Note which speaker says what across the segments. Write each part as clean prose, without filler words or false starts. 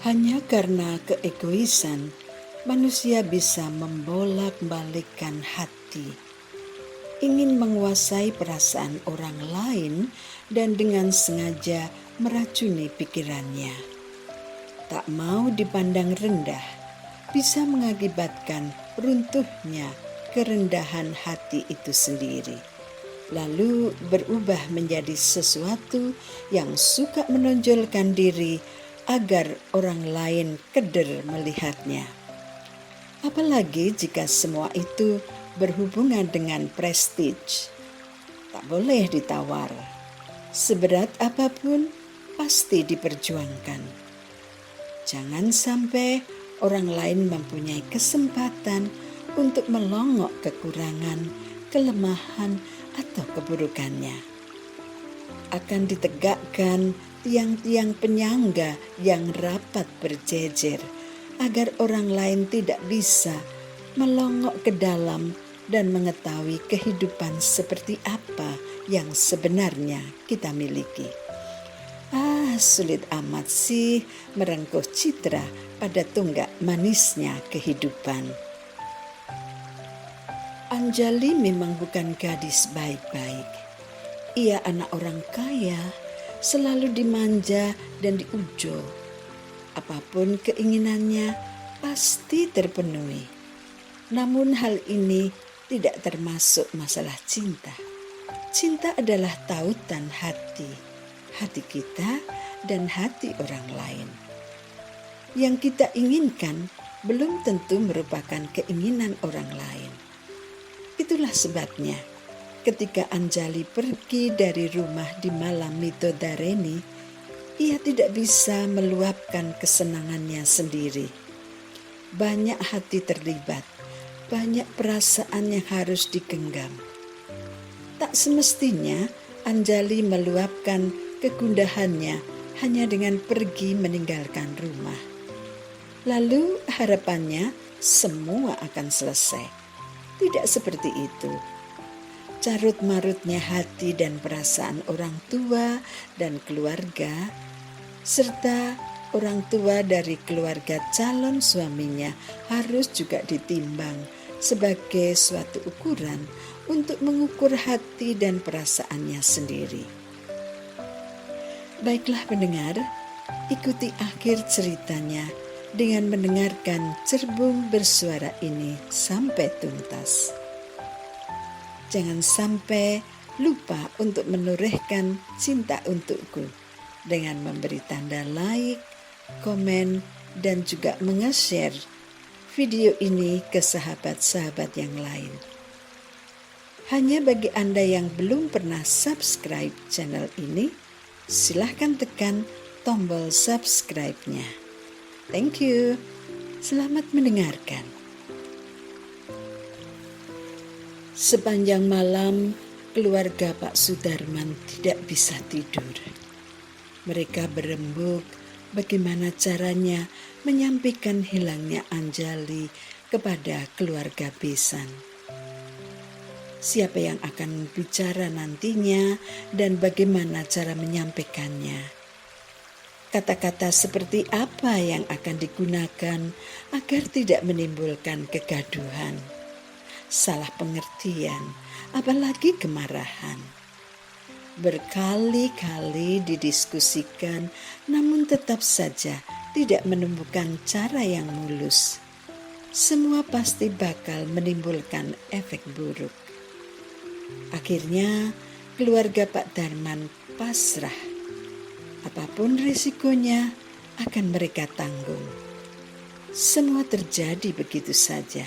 Speaker 1: Hanya karena keegoisan, manusia bisa membolak-balikkan hati, ingin menguasai perasaan orang lain dan dengan sengaja meracuni pikirannya. Tak mau dipandang rendah, bisa mengakibatkan runtuhnya kerendahan hati itu sendiri, lalu berubah menjadi sesuatu yang suka menonjolkan diri agar orang lain keder melihatnya. Apalagi jika semua itu berhubungan dengan prestige. Tak boleh ditawar. Seberat apapun pasti diperjuangkan. Jangan sampai orang lain mempunyai kesempatan untuk melongok kekurangan, kelemahan, atau keburukannya. Akan ditegakkan tiang-tiang penyangga yang rapat berjejer agar orang lain tidak bisa melongok ke dalam dan mengetahui kehidupan seperti apa yang sebenarnya kita miliki. Sulit amat sih merengkuh citra pada tunggak manisnya kehidupan. Anjali memang bukan gadis baik-baik. Ia anak orang kaya, selalu dimanja dan diujo. Apapun keinginannya pasti terpenuhi. Namun hal ini tidak termasuk masalah cinta. Cinta adalah tautan hati kita dan hati orang lain. Yang kita inginkan belum tentu merupakan keinginan orang lain. Itulah sebabnya ketika Anjali pergi dari rumah di malam Midodareni, ia tidak bisa meluapkan kesenangannya sendiri. Banyak hati terlibat, banyak perasaan yang harus digenggam. Tak semestinya Anjali meluapkan kegundahannya hanya dengan pergi meninggalkan rumah. Lalu harapannya semua akan selesai. Tidak seperti itu. Carut-marutnya hati dan perasaan orang tua dan keluarga, serta orang tua dari keluarga calon suaminya harus juga ditimbang sebagai suatu ukuran untuk mengukur hati dan perasaannya sendiri. Baiklah pendengar, ikuti akhir ceritanya dengan mendengarkan cerbung bersuara ini sampai tuntas. Jangan sampai lupa untuk menorehkan cinta untukku dengan memberi tanda like, komen, dan juga menge-share video ini ke sahabat-sahabat yang lain. Hanya bagi Anda yang belum pernah subscribe channel ini, silahkan tekan tombol subscribe-nya. Thank you. Selamat mendengarkan. Sepanjang malam, keluarga Pak Sudarman tidak bisa tidur. Mereka berembuk bagaimana caranya menyampaikan hilangnya Anjali kepada keluarga besan. Siapa yang akan bicara nantinya dan bagaimana cara menyampaikannya. Kata-kata seperti apa yang akan digunakan agar tidak menimbulkan kegaduhan, salah pengertian, apalagi kemarahan. Berkali-kali didiskusikan, namun tetap saja tidak menemukan cara yang mulus. Semua pasti bakal menimbulkan efek buruk. Akhirnya keluarga Pak Darman pasrah. Apapun risikonya akan mereka tanggung. Semua terjadi begitu saja.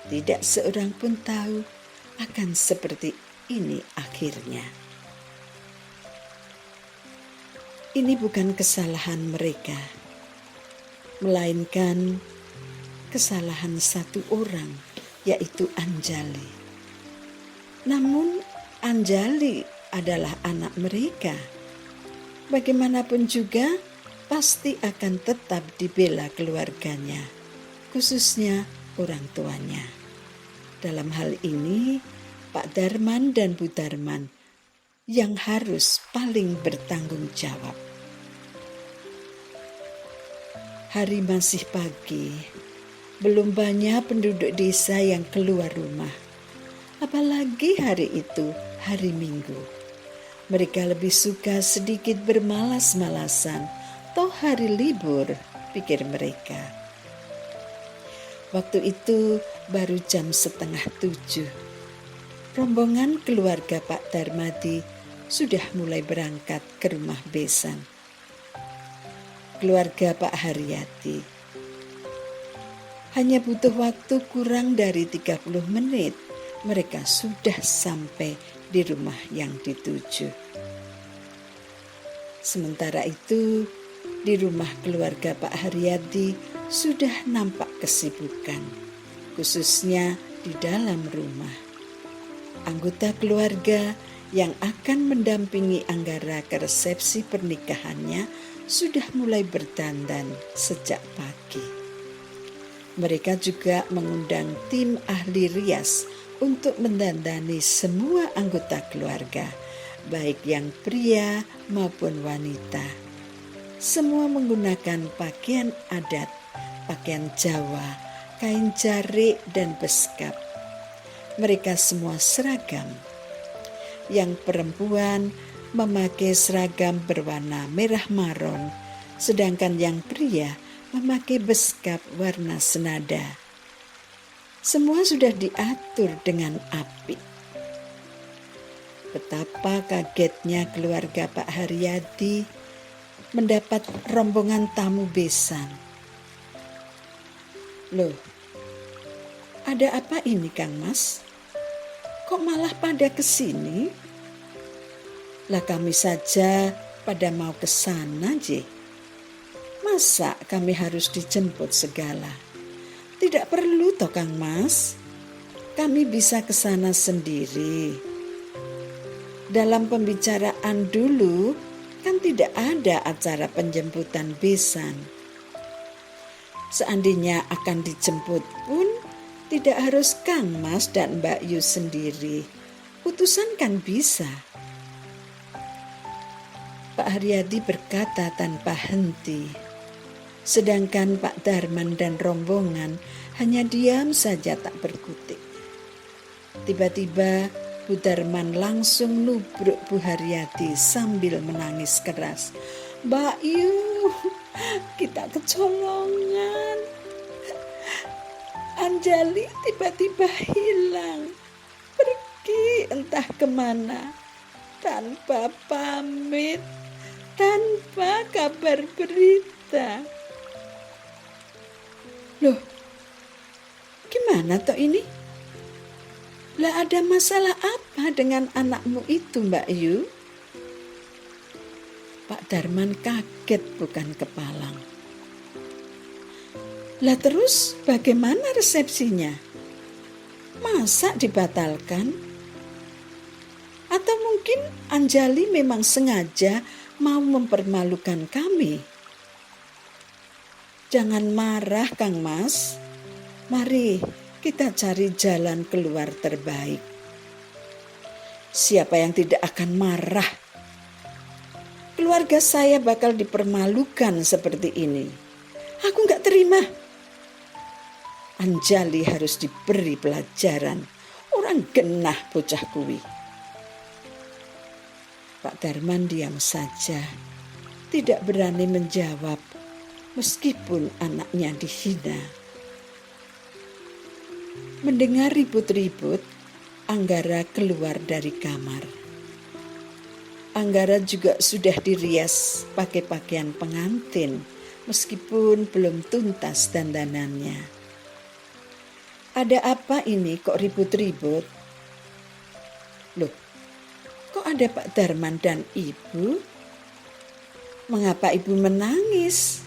Speaker 1: Tidak seorang pun tahu akan seperti ini akhirnya. Ini bukan kesalahan mereka, melainkan kesalahan satu orang, yaitu Anjali. Namun Anjali adalah anak mereka. Bagaimanapun juga pasti akan tetap dibela keluarganya, khususnya orang tuanya. Dalam hal ini, Pak Darman dan Bu Darman yang harus paling bertanggung jawab. Hari masih pagi. Belum banyak penduduk desa yang keluar rumah. Apalagi hari itu, hari Minggu. Mereka lebih suka sedikit bermalas-malasan. Toh hari libur, pikir mereka. Waktu itu baru jam 6:30. Rombongan keluarga Pak Darmadi sudah mulai berangkat ke rumah besan. Keluarga Pak Haryati. Hanya butuh waktu kurang dari 30 menit, mereka sudah sampai di rumah yang dituju. Sementara itu, di rumah keluarga Pak Haryati sudah nampak kesibukan, khususnya di dalam rumah. Anggota keluarga yang akan mendampingi Anggara ke resepsi pernikahannya sudah mulai berdandan sejak pagi. Mereka juga mengundang tim ahli rias untuk mendandani semua anggota keluarga, baik yang pria maupun wanita. Semua menggunakan pakaian adat, pakaian Jawa, kain jarik dan beskap. Mereka semua seragam. Yang perempuan memakai seragam berwarna merah maron, sedangkan yang pria memakai beskap warna senada. Semua sudah diatur dengan apik. Betapa kagetnya keluarga Pak Haryati mendapat rombongan tamu besan. Loh, ada apa ini Kang Mas? Kok malah pada kesini? Lah kami saja pada mau ke sana, Je. Masa kami harus dijemput segala? Tidak perlu toh Kang Mas. Kami bisa ke sana sendiri. Dalam pembicaraan dulu kan tidak ada acara penjemputan besan. Seandainya akan dijemput pun tidak harus Kang Mas dan Mbak Yu sendiri. Utusan kan bisa. Pak Haryadi berkata tanpa henti. Sedangkan Pak Darman dan rombongan hanya diam saja tak berkutik. Tiba-tiba Bu Darman langsung nubruk Bu Haryati sambil menangis keras. Mbak Yu, kita kecolongan. Anjali tiba-tiba hilang, pergi entah kemana, tanpa pamit, tanpa kabar berita. Loh, gimana toh ini? Lah ada masalah apa dengan anakmu itu Mbak Yu? Pak Darman kaget bukan kepalang. Lah terus bagaimana resepsinya? Masa dibatalkan? Atau mungkin Anjali memang sengaja mau mempermalukan kami? Jangan marah Kang Mas. Mari kita cari jalan keluar terbaik. Siapa yang tidak akan marah? Keluarga saya bakal dipermalukan seperti ini. Aku gak terima. Anjali harus diberi pelajaran. Orang genah bocah kuwi. Pak Darman diam saja. Tidak berani menjawab meskipun anaknya dihina. Mendengar ribut-ribut, Anggara keluar dari kamar. Anggara juga sudah dirias pakai pakaian pengantin meskipun belum tuntas dandanannya. Ada apa ini kok ribut-ribut? Loh, kok ada Pak Darman dan Ibu? Mengapa Ibu menangis?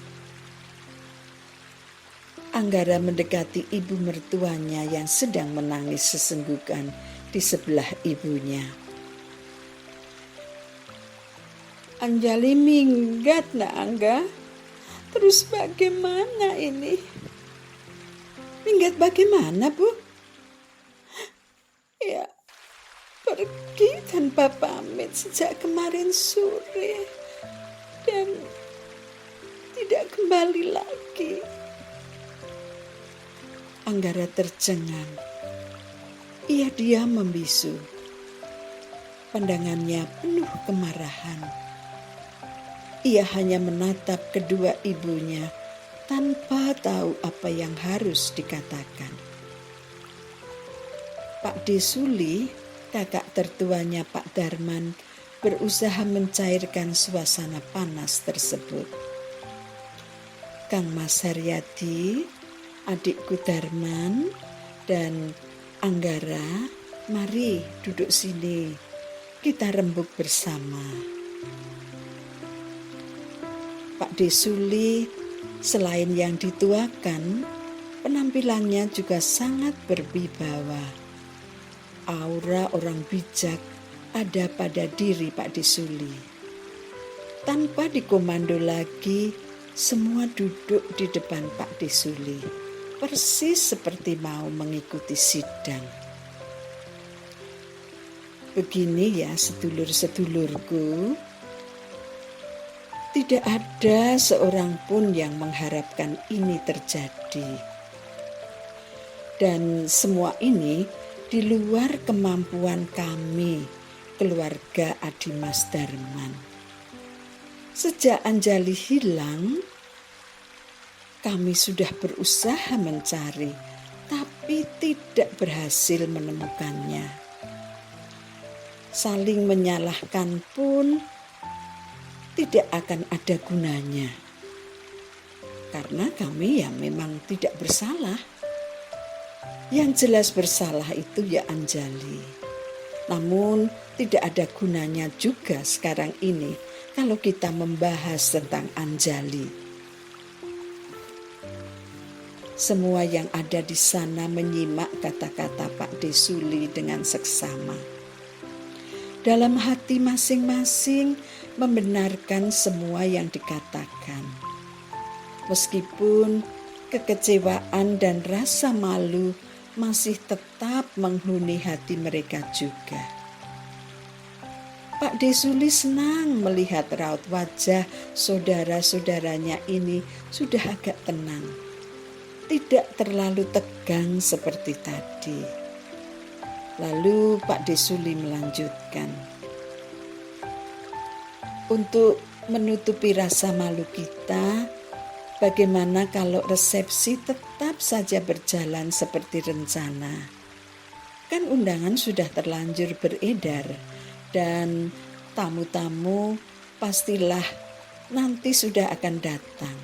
Speaker 1: Anggara mendekati ibu mertuanya yang sedang menangis sesenggukan di sebelah ibunya. Anjali minggat nak Angga. Terus bagaimana ini? Minggat bagaimana Bu? Ya, pergi tanpa pamit sejak kemarin sore dan tidak kembali lagi. Anggara tercengang. Ia diam membisu. Pandangannya penuh kemarahan. Ia hanya menatap kedua ibunya tanpa tahu apa yang harus dikatakan. Pak Desuli, kakak tertuanya Pak Darman, berusaha mencairkan suasana panas tersebut. Kang Mas Haryadi, adikku Darman, dan Anggara, mari duduk sini, kita rembuk bersama. Pak Desuli, selain yang dituakan, penampilannya juga sangat berwibawa. Aura orang bijak ada pada diri Pak Desuli. Tanpa dikomando lagi, semua duduk di depan Pak Desuli, persis seperti mau mengikuti sidang. Begini ya sedulur-sedulurku, tidak ada seorang pun yang mengharapkan ini terjadi. Dan semua ini di luar kemampuan kami, keluarga Adimas Darman. Sejak Anjali hilang, kami sudah berusaha mencari, tapi tidak berhasil menemukannya. Saling menyalahkan pun tidak akan ada gunanya. Karena kami ya memang tidak bersalah. Yang jelas bersalah itu ya Anjali. Namun tidak ada gunanya juga sekarang ini kalau kita membahas tentang Anjali. Semua yang ada di sana menyimak kata-kata Pak Desuli dengan seksama. Dalam hati masing-masing membenarkan semua yang dikatakan. Meskipun kekecewaan dan rasa malu masih tetap menghuni hati mereka juga. Pak Desuli senang melihat raut wajah saudara-saudaranya ini sudah agak tenang. Tidak terlalu tegang seperti tadi. Lalu Pak Desuli melanjutkan. Untuk menutupi rasa malu kita, bagaimana kalau resepsi tetap saja berjalan seperti rencana? Kan undangan sudah terlanjur beredar dan tamu-tamu pastilah nanti sudah akan datang.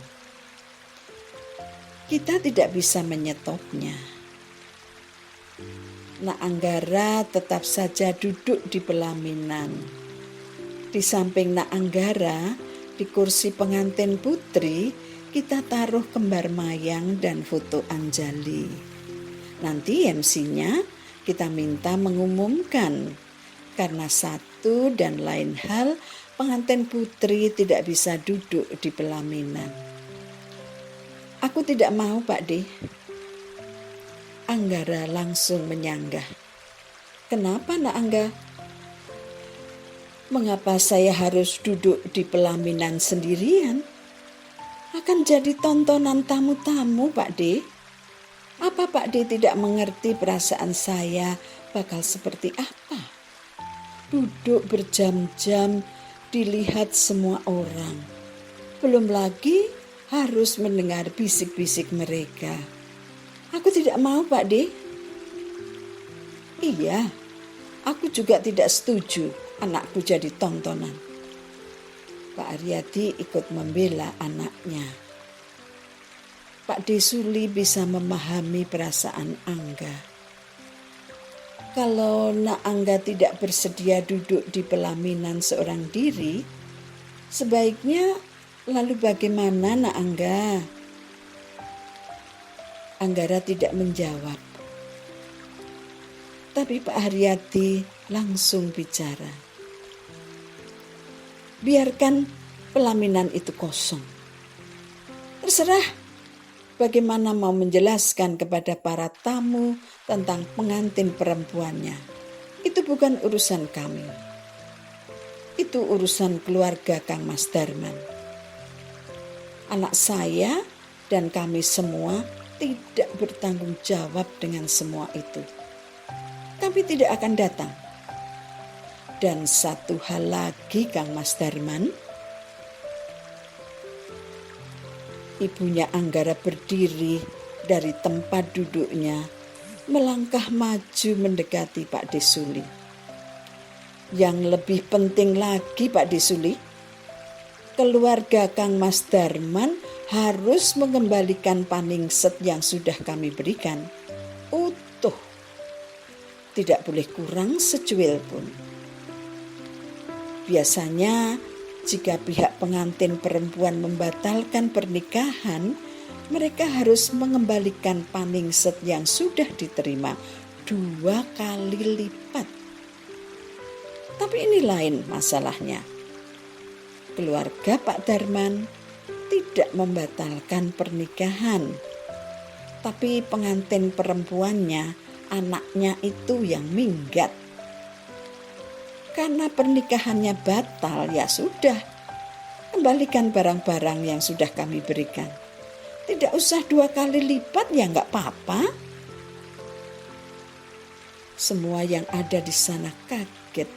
Speaker 1: Kita tidak bisa menyetopnya. Nak Anggara tetap saja duduk di pelaminan. Di samping Nak Anggara, di kursi pengantin putri, kita taruh kembar mayang dan foto Anjali. Nanti MC-nya kita minta mengumumkan. Karena satu dan lain hal, pengantin putri tidak bisa duduk di pelaminan. Aku tidak mau, Pak De. Anggara langsung menyanggah. Kenapa, Nak Angga? Mengapa saya harus duduk di pelaminan sendirian? Akan jadi tontonan tamu-tamu, Pak De. Apa Pak De tidak mengerti perasaan saya bakal seperti apa? Duduk berjam-jam dilihat semua orang. Belum lagi harus mendengar bisik-bisik mereka. Aku tidak mau, Pak De. Iya, aku juga tidak setuju anakku jadi tontonan. Pak Haryadi ikut membela anaknya. Pak Desuli bisa memahami perasaan Angga. Kalau Nak Angga tidak bersedia duduk di pelaminan seorang diri, sebaiknya lalu bagaimana, Nak Angga? Anggara tidak menjawab. Tapi Pak Haryadi langsung bicara. Biarkan pelaminan itu kosong. Terserah bagaimana mau menjelaskan kepada para tamu tentang pengantin perempuannya. Itu bukan urusan kami. Itu urusan keluarga Kang Mas Darman. Anak saya dan kami semua tidak bertanggung jawab dengan semua itu. Kami tidak akan datang. Dan satu hal lagi, Kang Mas Darman. Ibunya Anggara berdiri dari tempat duduknya, melangkah maju mendekati Pak Desuli. Yang lebih penting lagi, Pak Desuli, keluarga Kang Mas Darman harus mengembalikan paningset yang sudah kami berikan. Utuh, tidak boleh kurang secuil pun. Biasanya jika pihak pengantin perempuan membatalkan pernikahan, mereka harus mengembalikan paningset yang sudah diterima 2 kali lipat. Tapi ini lain masalahnya. Keluarga Pak Darman tidak membatalkan pernikahan, tapi pengantin perempuannya, anaknya itu yang minggat. Karena pernikahannya batal, ya sudah, kembalikan barang-barang yang sudah kami berikan. Tidak usah 2 kali lipat, ya nggak apa-apa. Semua yang ada di sana kaget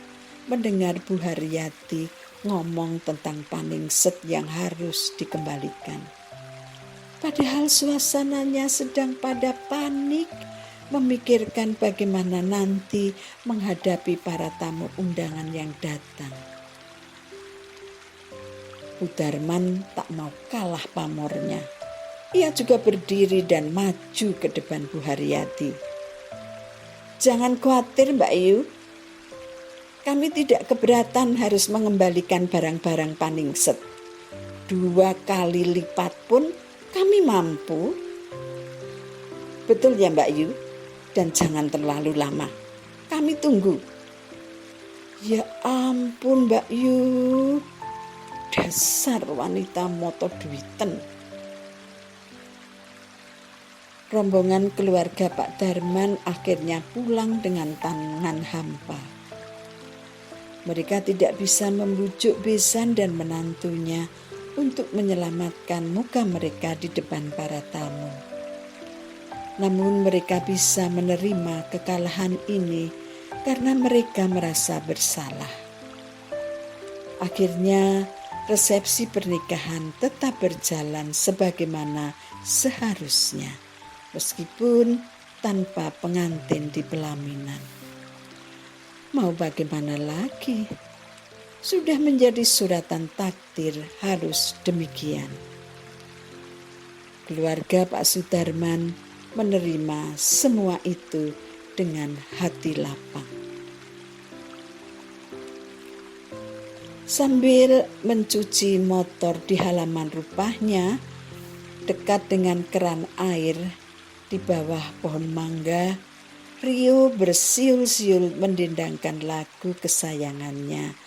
Speaker 1: mendengar Bu Haryati ngomong tentang paningset yang harus dikembalikan. Padahal suasananya sedang pada panik, memikirkan bagaimana nanti menghadapi para tamu undangan yang datang. Bu Darman tak mau kalah pamornya. Ia juga berdiri dan maju ke depan Bu Haryati. Jangan khawatir Mbak Yu, kami tidak keberatan harus mengembalikan barang-barang paningset. 2 kali lipat pun kami mampu. Betul ya Mbak Yu? Dan jangan terlalu lama. Kami tunggu. Ya ampun Mbak Yu. Dasar wanita moto duiten. Rombongan keluarga Pak Darman akhirnya pulang dengan tangan hampa. Mereka tidak bisa membujuk besan dan menantunya untuk menyelamatkan muka mereka di depan para tamu. Namun mereka bisa menerima kekalahan ini karena mereka merasa bersalah. Akhirnya resepsi pernikahan tetap berjalan sebagaimana seharusnya, meskipun tanpa pengantin di pelaminan. Mau bagaimana lagi? Sudah menjadi suratan takdir harus demikian. Keluarga Pak Sudarman menerima semua itu dengan hati lapang. Sambil mencuci motor di halaman rumahnya, dekat dengan keran air di bawah pohon mangga, Rio bersiul-siul mendendangkan lagu kesayangannya,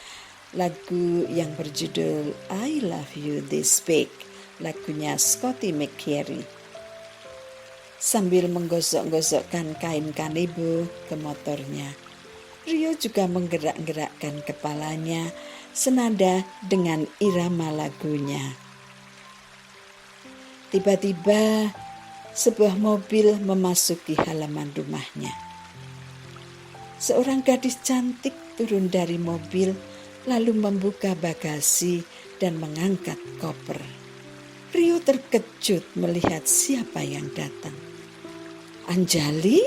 Speaker 1: lagu yang berjudul I Love You This Week, lagunya Scotty McCreery. Sambil menggosok-gosokkan kain kanebo ke motornya, Rio juga menggerak-gerakkan kepalanya senada dengan irama lagunya. Tiba-tiba sebuah mobil memasuki halaman rumahnya. Seorang gadis cantik turun dari mobil lalu membuka bagasi dan mengangkat koper. Rio terkejut melihat siapa yang datang. Anjali,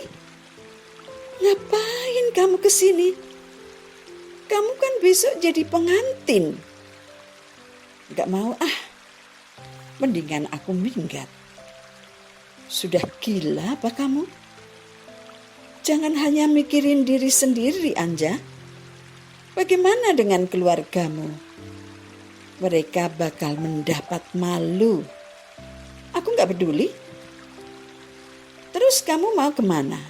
Speaker 1: ngapain kamu kesini? Kamu kan besok jadi pengantin. Gak mau mendingan aku minggat. Sudah gila apa kamu? Jangan hanya mikirin diri sendiri, Anja. Bagaimana dengan keluargamu? Mereka bakal mendapat malu. Aku gak peduli. Terus kamu mau kemana?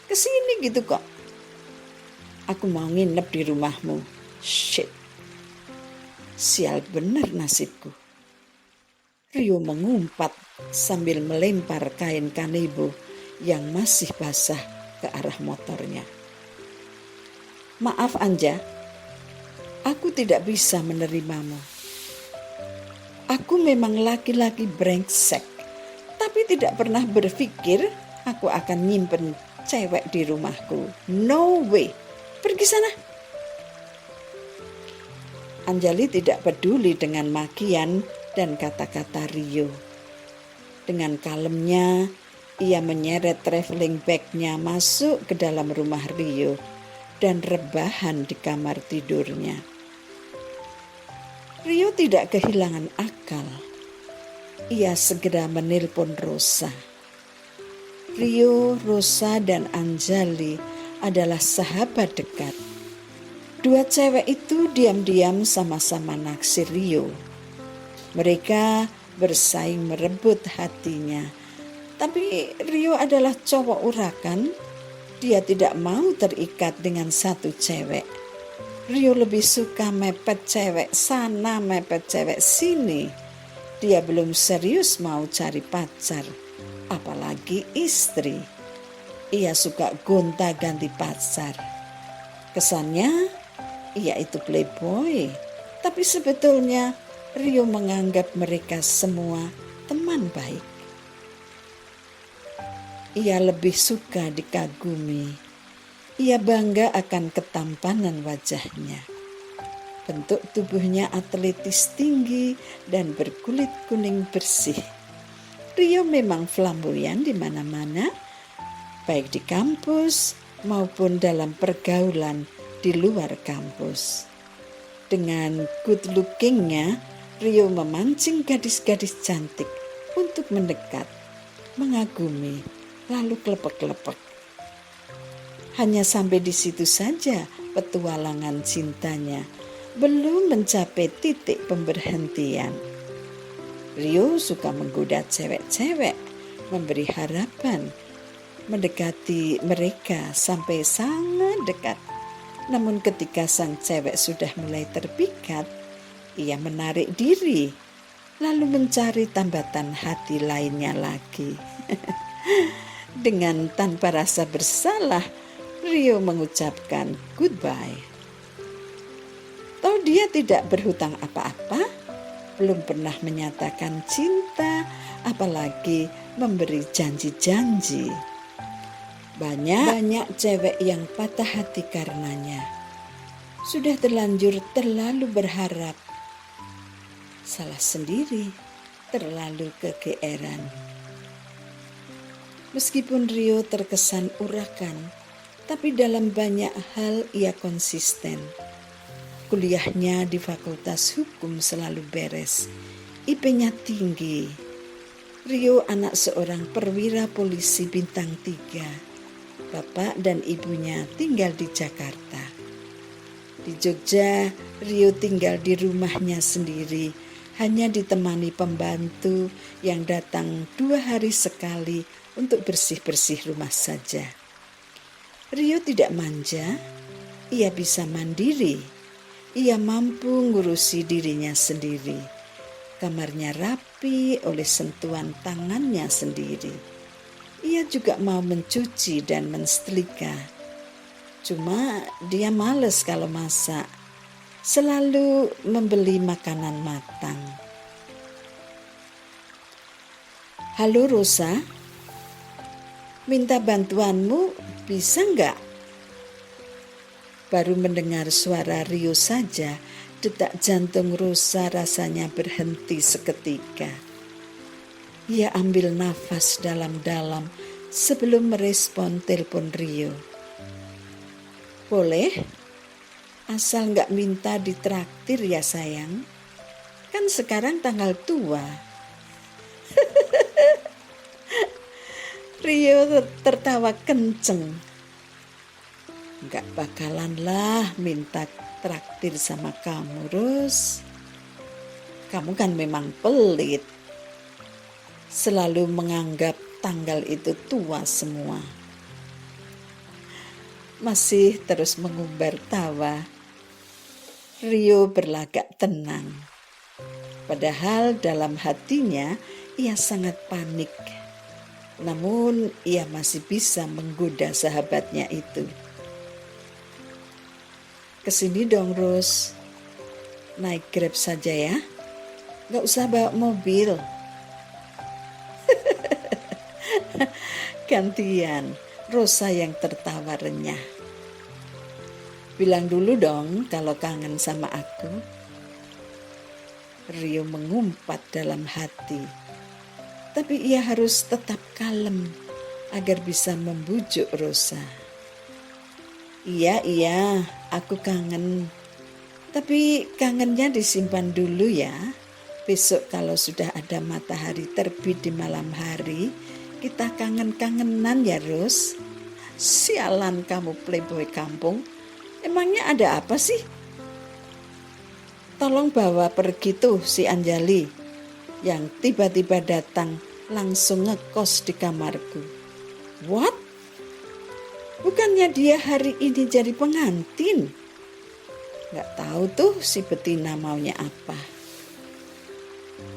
Speaker 1: Kesini gitu kok. Aku mau nginep di rumahmu. Shit. Sial bener nasibku. Rio mengumpat sambil melempar kain kanebo yang masih basah ke arah motornya. Maaf Anja, aku tidak bisa menerimamu. Aku memang laki-laki brengsek, tapi tidak pernah berpikir aku akan nyimpen cewek di rumahku. No way. Pergi sana. Anjali tidak peduli dengan makian dan kata-kata Rio. Dengan kalemnya, ia menyeret traveling bag-nya masuk ke dalam rumah Rio dan rebahan di kamar tidurnya. Rio tidak kehilangan akal. Ia segera menelpon Rosa. Rio, Rosa, dan Anjali adalah sahabat dekat. Dua cewek itu diam-diam sama-sama naksir Rio. Mereka bersaing merebut hatinya. Tapi Rio adalah cowok urakan. Dia tidak mau terikat dengan satu cewek. Rio lebih suka mepet cewek sana, mepet cewek sini. Dia belum serius mau cari pacar, apalagi istri. Ia suka gonta-ganti pacar. Kesannya ia itu playboy, tapi sebetulnya Rio menganggap mereka semua teman baik. Ia lebih suka dikagumi. Ia bangga akan ketampanan wajahnya. Bentuk tubuhnya atletis tinggi dan berkulit kuning bersih. Rio memang flamboyan di mana-mana, baik di kampus maupun dalam pergaulan di luar kampus. Dengan good lookingnya, Rio memancing gadis-gadis cantik untuk mendekat, mengagumi, lalu klepek-klepek. Hanya sampai di situ saja petualangan cintanya, belum mencapai titik pemberhentian. Rio suka menggoda cewek-cewek, memberi harapan, mendekati mereka sampai sangat dekat. Namun ketika sang cewek sudah mulai terpikat, ia menarik diri, lalu mencari tambatan hati lainnya lagi. Dengan tanpa rasa bersalah, Rio mengucapkan goodbye. Tahu dia tidak berhutang apa-apa, belum pernah menyatakan cinta, apalagi memberi janji-janji. Banyak cewek yang patah hati karenanya. Sudah terlalu berharap. Salah sendiri, terlalu kegeeran. Meskipun Rio terkesan urakan, tapi dalam banyak hal ia konsisten. Kuliahnya di Fakultas Hukum selalu beres. IP-nya tinggi. Rio anak seorang perwira polisi bintang 3. Bapak dan ibunya tinggal di Jakarta. Di Jogja, Rio tinggal di rumahnya sendiri, hanya ditemani pembantu yang datang 2 hari sekali untuk bersih-bersih rumah saja. Rio tidak manja, ia bisa mandiri, ia mampu ngurusi dirinya sendiri. Kamarnya rapi oleh sentuhan tangannya sendiri. Ia juga mau mencuci dan mensetrika. Cuma dia males kalau masak, selalu membeli makanan matang. Halo Rosa, minta bantuanmu bisa enggak? Baru mendengar suara Rio saja, detak jantung Rosa rasanya berhenti seketika. Ia ambil nafas dalam-dalam sebelum merespon telepon Rio. Boleh? Asal enggak minta ditraktir ya sayang. Kan sekarang tanggal tua. Rio tertawa kenceng. Enggak bakalan lah minta traktir sama kamu, Ros. Kamu kan memang pelit. Selalu menganggap tanggal itu tua semua. Masih terus mengumbar tawa. Rio berlagak tenang. Padahal dalam hatinya ia sangat panik. Namun ia masih bisa menggoda sahabatnya itu. Kesini dong Ros, naik Grab saja ya. Gak usah bawa mobil. Gantian Rosa yang tertawa renyah. Bilang dulu dong kalau kangen sama aku. Rio mengumpat dalam hati. Tapi ia harus tetap kalem agar bisa membujuk Rosa. Iya, aku kangen. Tapi kangennya disimpan dulu ya. Besok kalau sudah ada matahari terbit di malam hari, kita kangen-kangenan ya, Ros. Sialan kamu playboy kampung. Emangnya ada apa sih? Tolong bawa pergi tuh si Anjali yang tiba-tiba datang langsung ngekos di kamarku. What? Bukannya dia hari ini jadi pengantin? Gak tahu tuh si betina maunya apa.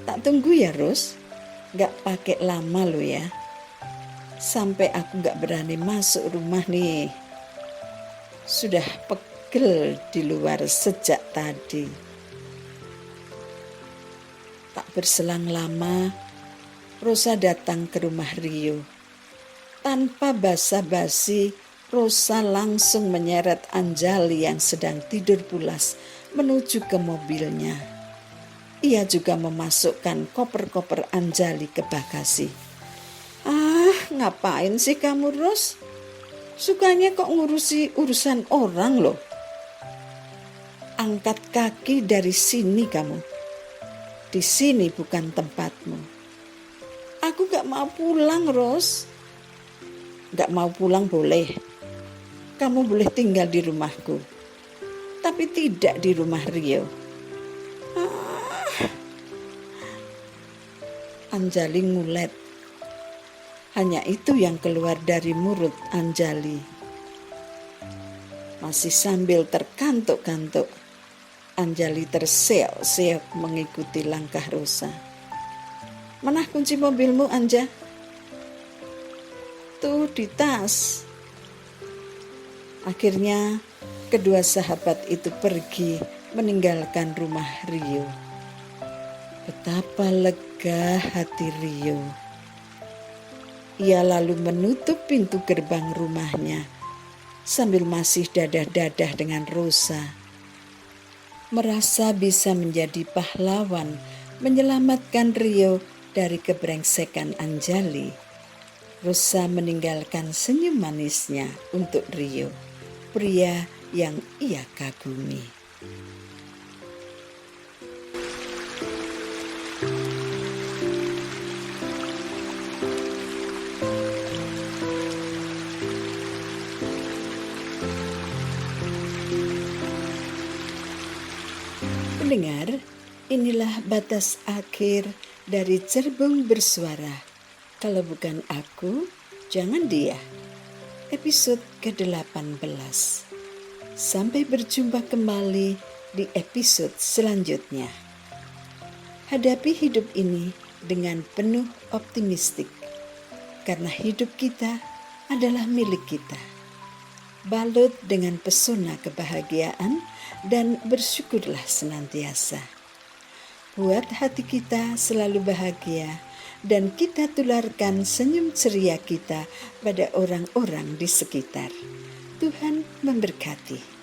Speaker 1: Tak tunggu ya, Ros. Gak pakai lama lo ya. Sampai aku gak berani masuk rumah nih. Sudah pegel di luar sejak tadi. Tak berselang lama, Rosa datang ke rumah Rio. Tanpa basa-basi, Rosa langsung menyeret Anjali yang sedang tidur pulas menuju ke mobilnya. Ia juga memasukkan koper-koper Anjali ke bagasi. Ngapain sih kamu, Ros? Sukanya kok ngurusi urusan orang loh. Angkat kaki dari sini kamu. Di sini bukan tempatmu. Aku gak mau pulang, Ros. Gak mau pulang boleh. Kamu boleh tinggal di rumahku. Tapi tidak di rumah Rio. Anjali ngulet. Hanya itu yang keluar dari mulut Anjali. Masih sambil terkantuk-kantuk, Anjali terseok-seok mengikuti langkah Rosa. Mana kunci mobilmu, Anja? Tuh di tas. Akhirnya kedua sahabat itu pergi meninggalkan rumah Rio. Betapa lega hati Rio. Ia lalu menutup pintu gerbang rumahnya sambil masih dadah-dadah dengan Rosa. Merasa bisa menjadi pahlawan menyelamatkan Rio dari kebrengsekan Anjali. Rosa meninggalkan senyum manisnya untuk Rio, pria yang ia kagumi. Pendengar, inilah batas akhir dari Cerbung Bersuara. Kalau bukan aku, jangan dia. Episode ke-18. Sampai berjumpa kembali di episode selanjutnya. Hadapi hidup ini dengan penuh optimistik. Karena hidup kita adalah milik kita. Balut dengan pesona kebahagiaan dan bersyukurlah senantiasa. Buat hati kita selalu bahagia dan kita tularkan senyum ceria kita pada orang-orang di sekitar. Tuhan memberkati.